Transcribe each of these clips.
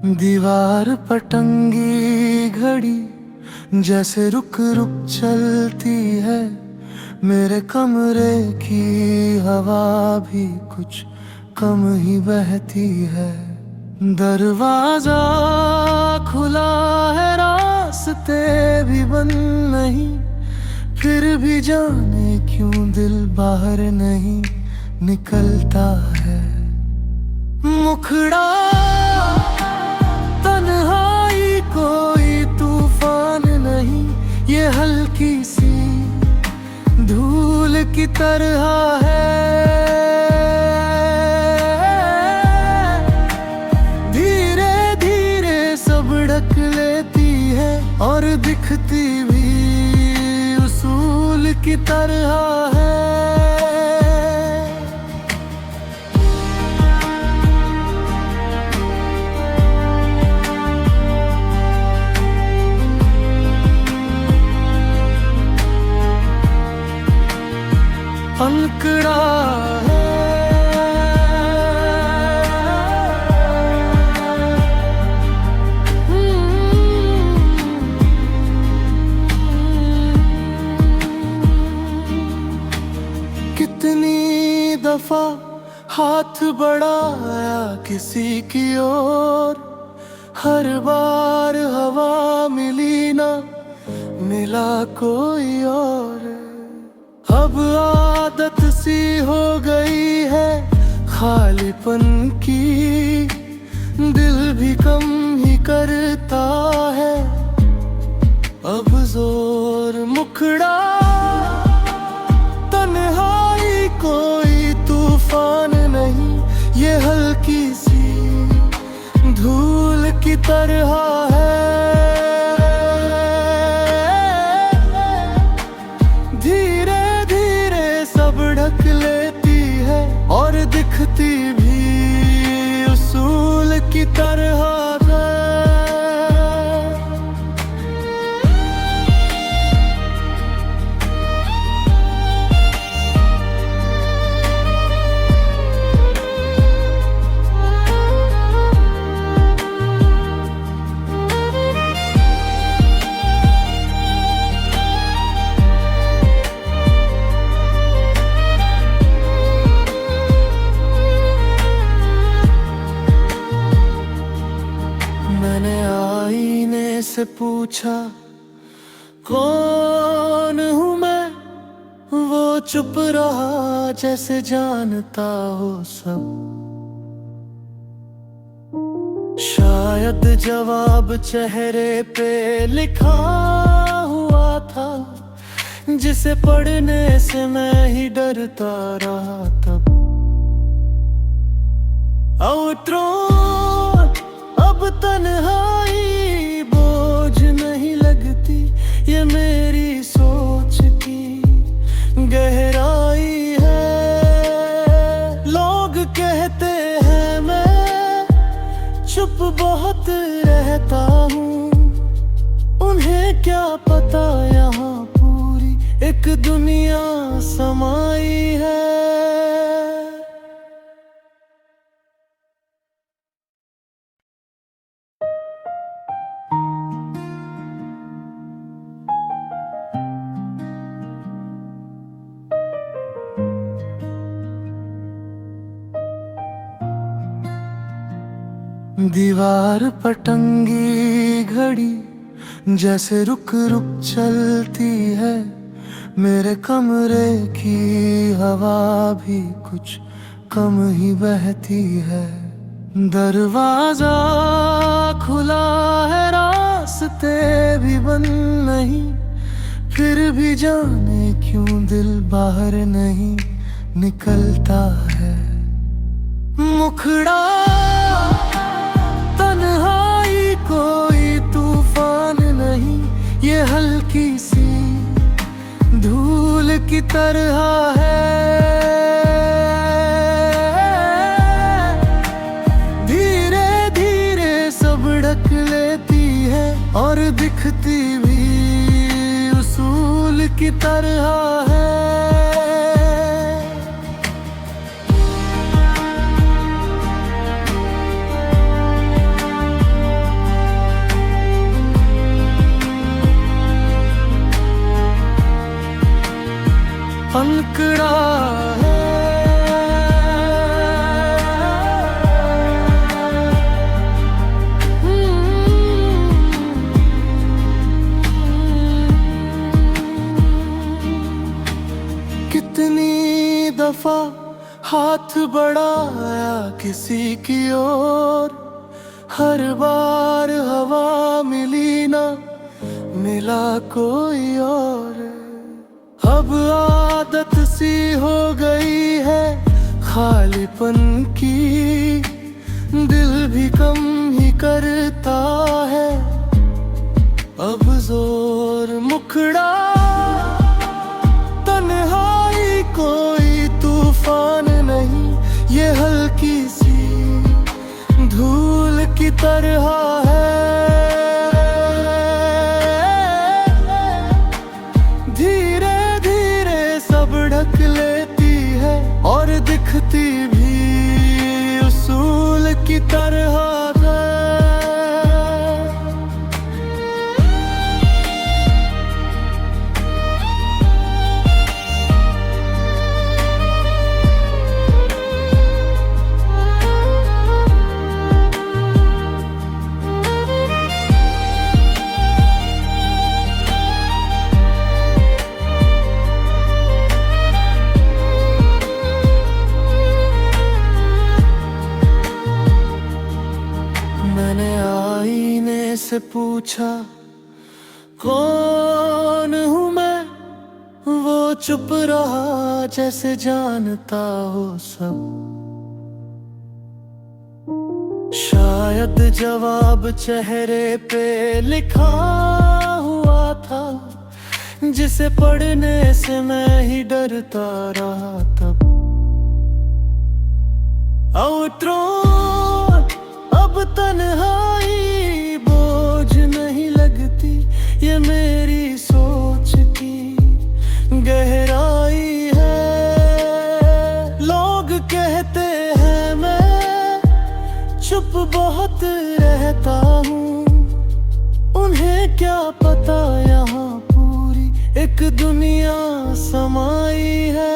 दीवार पटंगी घड़ी जैसे रुक रुक चलती है। मेरे कमरे की हवा भी कुछ कम ही बहती है। दरवाजा खुला है, रास्ते भी बंद नहीं, फिर भी जाने क्यों दिल बाहर नहीं निकलता है। मुखड़ा तन्हाई कोई तूफान नहीं, ये हल्की सी धूल की तरह है। धीरे धीरे सब ढक लेती है और दिखती भी उसूल की तरह है। अंकड़ा है कितनी दफा हाथ बढ़ाया किसी की ओर, हर बार हवा मिली ना मिला कोई और। अब आदत सी हो गई है खालीपन की, दिल भी कम ही करता है अब जोर। मुखड़ा तन्हाई कोई तूफान नहीं, ये हल्की सी धूल की तरह है। ढक लेती है और दिखती भी उसूल की तरह है। मैंने आईने से पूछा कौन हूँ मैं, वो चुप रहा जैसे जानता हो सब। शायद जवाब चेहरे पे लिखा हुआ था, जिसे पढ़ने से मैं ही डरता रहा तब। अब तन्हाई बोझ नहीं लगती, ये मेरी सोच की गहराई है। लोग कहते हैं मैं चुप बहुत रहता हूँ, उन्हें क्या पता यहाँ पूरी एक दुनिया समाई है। दीवार पटंगी घड़ी जैसे रुक रुक चलती है। मेरे कमरे की हवा भी कुछ कम ही बहती है। दरवाजा खुला है, रास्ते भी बंद नहीं, फिर भी जाने क्यों दिल बाहर नहीं निकलता है। मुखड़ा तन्हाई कोई तूफान नहीं, ये हल्की सी धूल की तरह है। धीरे धीरे सब ढक लेती है और दिखती भी उसूल की तरह है। हाथ बढ़ाया किसी की ओर, हर बार हवा मिली ना मिला कोई और। अब आदत सी हो गई है खालीपन की, दिल भी कम ही करता है अब जोर। मुखड़ा तन्हाई कोई तूफान नहीं, ये हल्की सी धूल की तरह है। धीरे धीरे सब ढक लेती है और दिखती भी उसूल की तरह है। मैंने आईने से पूछा कौन हूँ मैं, वो चुप रहा जैसे जानता हो सब। शायद जवाब चेहरे पे लिखा हुआ था, जिसे पढ़ने से मैं ही डरता रहा तब। अब तन्हाई बोझ नहीं लगती, ये मेरी सोच की गहराई है। लोग कहते हैं मैं चुप बहुत रहता हूँ, उन्हें क्या पता यहाँ पूरी एक दुनिया समाई है।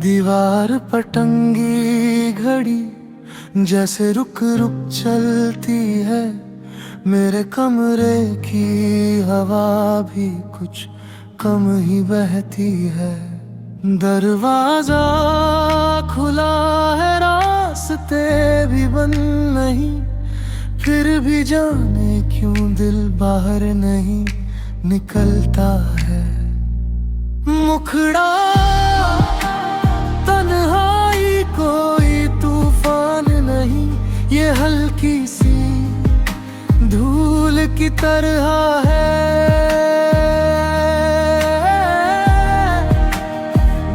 दीवार पटंगी घड़ी जैसे रुक रुक चलती है, मेरे कमरे की हवा भी कुछ कम ही बहती है। दरवाजा खुला है, रास्ते भी बंद नहीं, फिर भी जाने क्यों दिल बाहर नहीं निकलता है। मुखड़ा तन्हाई कोई तूफान नहीं, ये हल्की सी धूल की तरह है।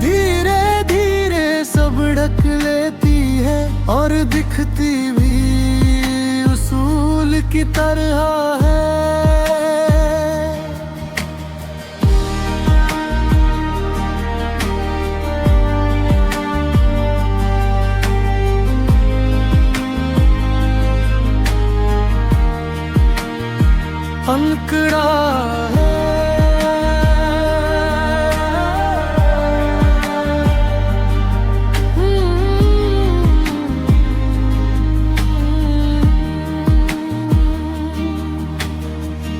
धीरे धीरे सब ढक लेती है और दिखती भी उसूल की तरह है। अंकड़ा है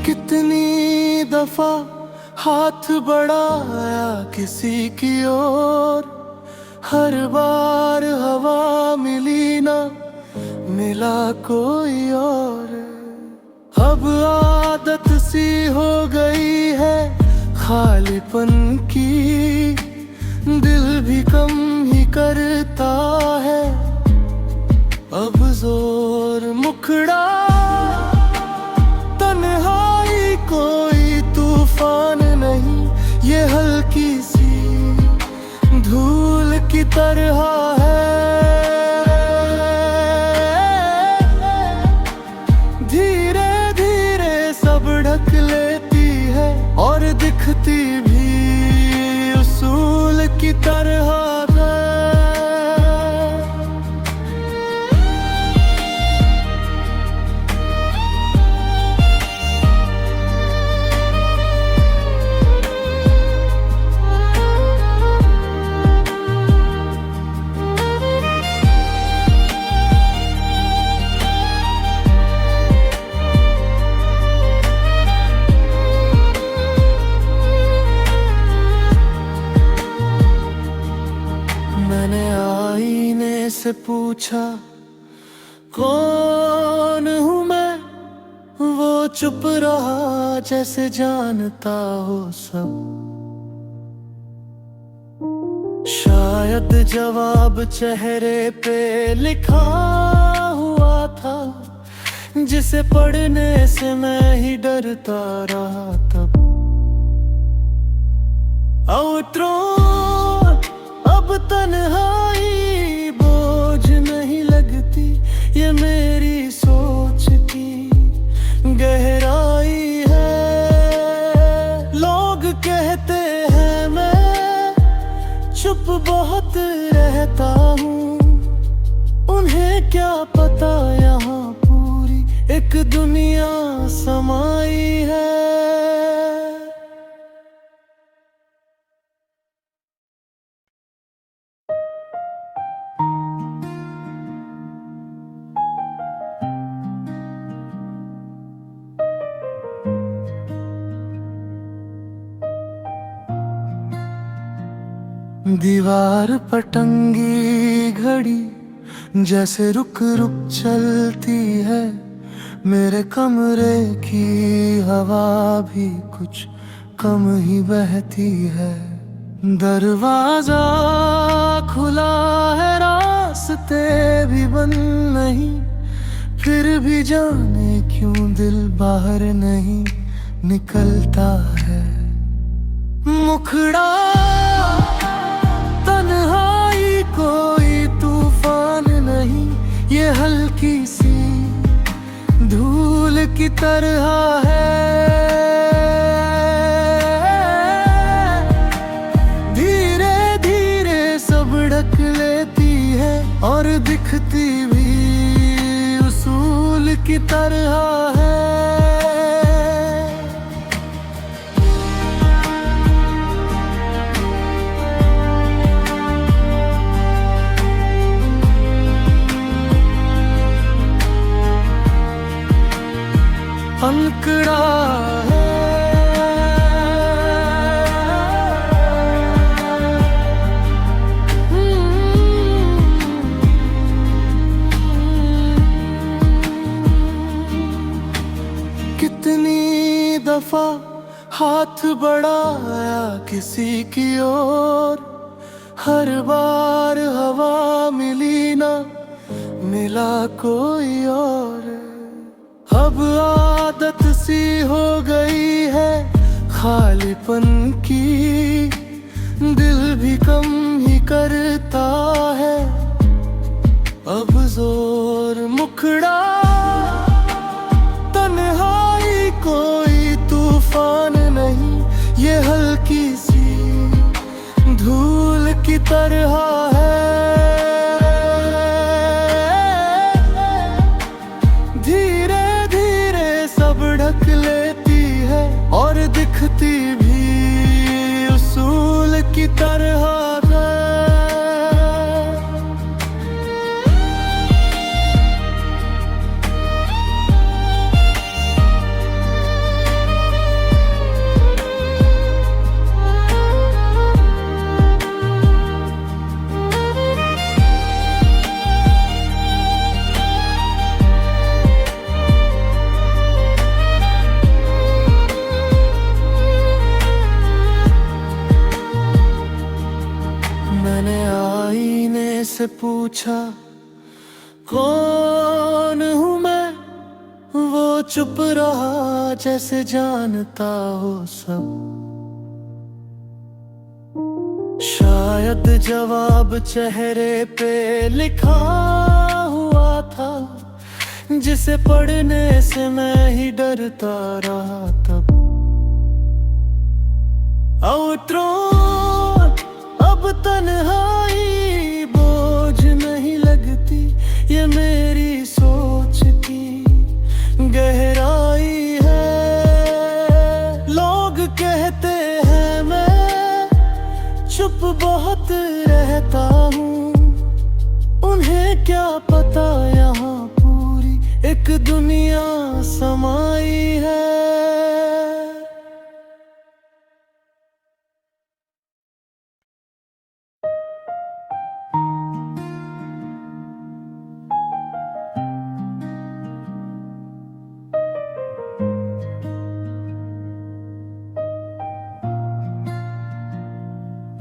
कितनी दफा हाथ बढ़ाया किसी की ओर, हर बार हवा मिली ना मिला कोई और। अब आदत सी हो गई है खालीपन की, दिल भी कम ही करता है अब जोर। मुखड़ा तन्हाई कोई तूफान नहीं, ये हल्की सी धूल की तरह है। ढक लेती है और दिखती भी उसूल की तरह है। से पूछा कौन हूँ मैं, वो चुप रहा जैसे जानता हो सब। शायद जवाब चेहरे पे लिखा हुआ था, जिसे पढ़ने से मैं ही डरता रहा तब। उतरो अब तन्हाई बोझ नहीं लगती, ये मेरी सोच की गहराई है। लोग कहते हैं मैं चुप बहुत रहता हूँ, उन्हें क्या पता यहाँ पूरी एक दुनिया समाई है। दीवार पर टंगी घड़ी जैसे रुक रुक चलती है, मेरे कमरे की हवा भी कुछ कम ही बहती है। दरवाजा खुला है, रास्ते भी बंद नहीं, फिर भी जाने क्यों दिल बाहर नहीं निकलता है। मुखड़ा तन्हाई कोई तूफान नहीं, ये हल्की सी धूल की तरह है। धीरे धीरे सब ढक लेती है और दिखती भी उसूल की तरह है। अंकड़ा है कितनी दफा हाथ बढ़ाया किसी की ओर, हर बार हवा मिली ना मिला कोई और। अब आदत सी हो गई है खालीपन की, दिल भी कम ही करता है अब जोर। मुखड़ा तन्हाई कोई तूफान नहीं, ये हल्की सी धूल की तरह है। ढक लेती है और दिखती भी उसूल की तरह है। मैंने आईने से पूछा कौन हूँ मैं, वो चुप रहा जैसे जानता हो सब। शायद जवाब चेहरे पे लिखा हुआ था, जिसे पढ़ने से मैं ही डरता रहा तब। उतरो अब तन्हाई बोझ नहीं लगती, ये मेरी सोच की गहराई है। लोग कहते हैं मैं चुप बहुत रहता हूँ, उन्हें क्या पता यहाँ पूरी एक दुनिया समाई है।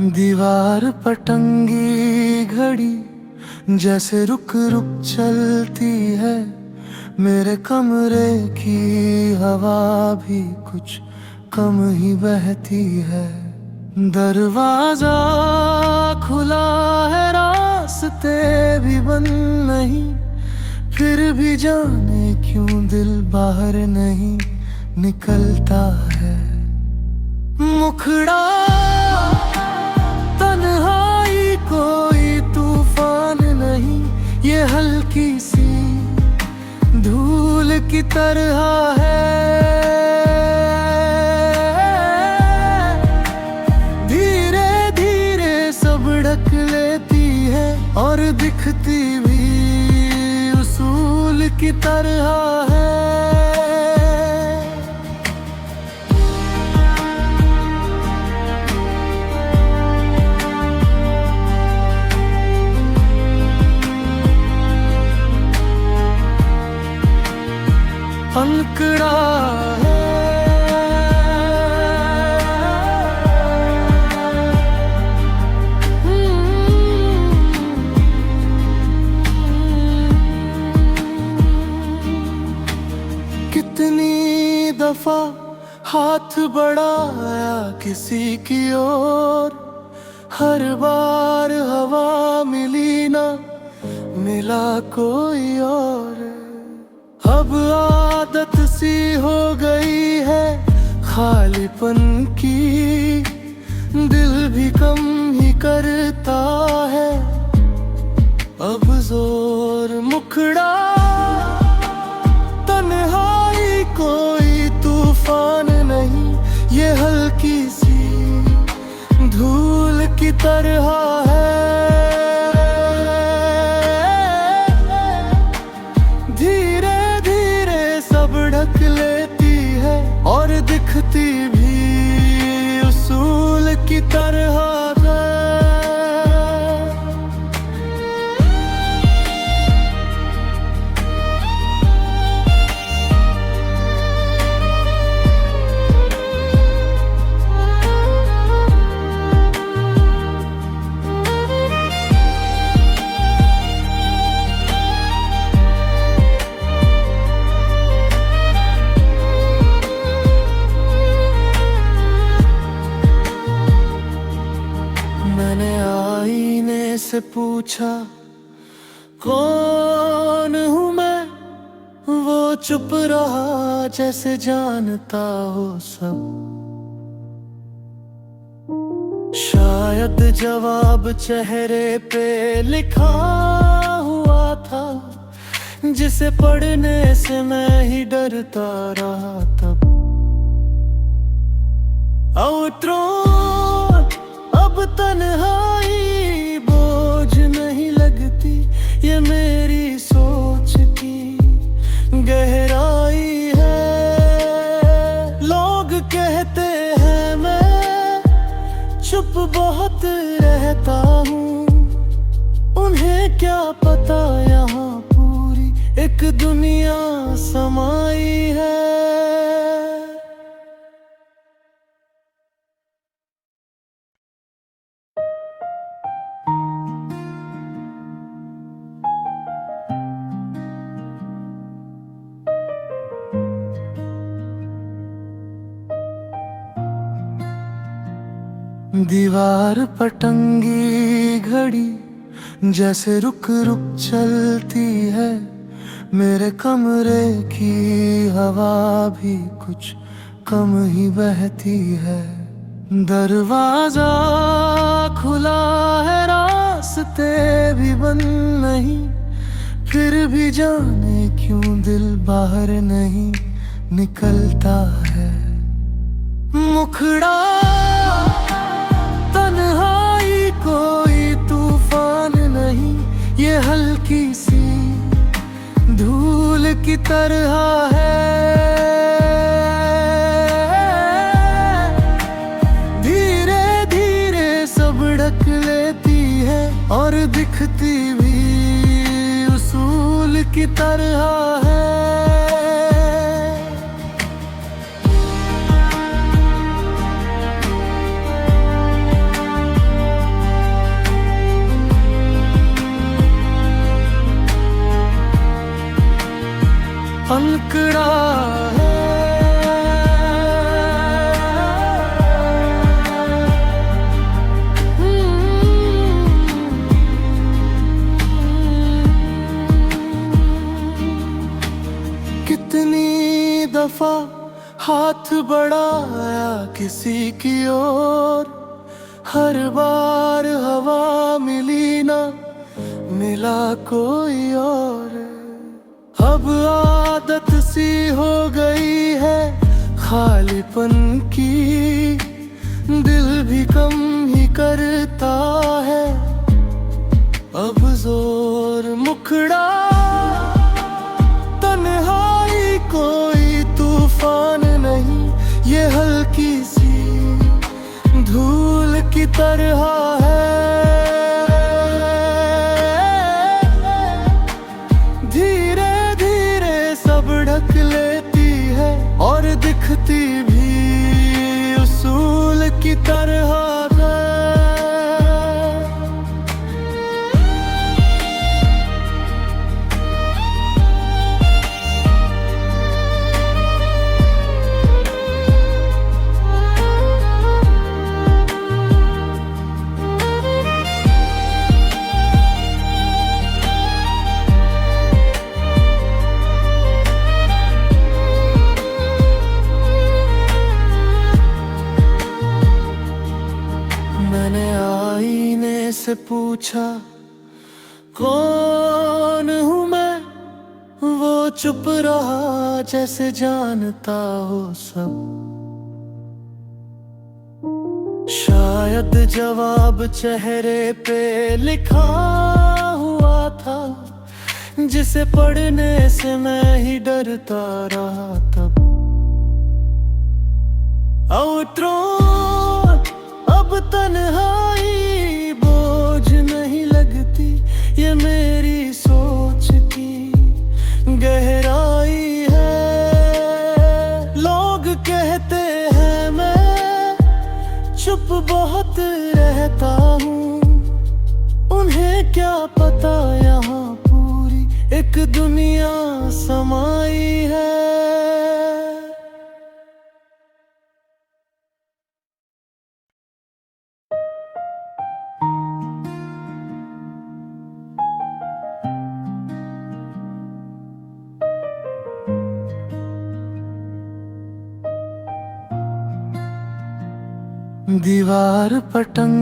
दीवार पर टंगी घड़ी जैसे रुक रुक चलती है, मेरे कमरे की हवा भी कुछ कम ही बहती है। दरवाजा खुला है, रास्ते भी बंद नहीं, फिर भी जाने क्यों दिल बाहर नहीं निकलता है। मुखड़ा तन्हाई कोई तूफान नहीं, ये हल्की सी धूल की तरह है। धीरे धीरे सब ढक लेती है और दिखती भी उसूल की तरह है। अंकड़ा है कितनी दफा हाथ बढ़ाया किसी की ओर, हर बार हवा मिली ना मिला कोई और। अब आदत सी हो गई है खालीपन की, दिल भी कम ही करता है अब जोर। मुखड़ा तन्हाई कोई तूफान नहीं, ये हल्की सी धूल की तरह है। ढक लेती है और दिखती भी उसूल की तरह है। मैंने आईने से पूछा कौन हूँ मैं, वो चुप रहा जैसे जानता हो सब। शायद जवाब चेहरे पे लिखा हुआ था, जिसे पढ़ने से मैं ही डरता रहा तब। अब तन्हाई बोझ नहीं लगती, ये मेरी सोच की गहराई है। लोग कहते हैं मैं चुप बहुत रहता हूँ, उन्हें क्या पता यहाँ पूरी एक दुनिया समाई है। दीवार पर टंगी घड़ी जैसे रुक रुक चलती है, मेरे कमरे की हवा भी कुछ कम ही बहती है। दरवाजा खुला है, रास्ते भी बंद नहीं, फिर भी जाने क्यों दिल बाहर नहीं निकलता है। मुखड़ा तन्हाई कोई तूफान नहीं, ये हल्की सी धूल की तरह है। धीरे धीरे सब ढक लेती है और दिखती भी उसूल की तरह है। अंकड़ा है। कितनी दफा हाथ बढ़ाया किसी की ओर, हर बार हवा मिली ना मिला कोई और। अब आदत सी हो गई है खालीपन की, दिल भी कम ही करता है अब जोर। मुखड़ा तन्हाई कोई तूफान नहीं, ये हल्की सी धूल की तरह है। धीरे धीरे सब ढक लेती है और दिखती भी उसूल की तरह है। मैंने आईने से पूछा कौन हूँ मैं, वो चुप रहा जैसे जानता हो सब। शायद जवाब चेहरे पे लिखा हुआ था, जिसे पढ़ने से मैं ही डरता रहा तब। अब तन्हाई बोझ नहीं लगती, ये मेरी सोच की गहराई है। लोग कहते हैं मैं चुप बहुत रहता हूँ, उन्हें क्या पता यहाँ पूरी एक दुनिया समाई है। दीवार पटंग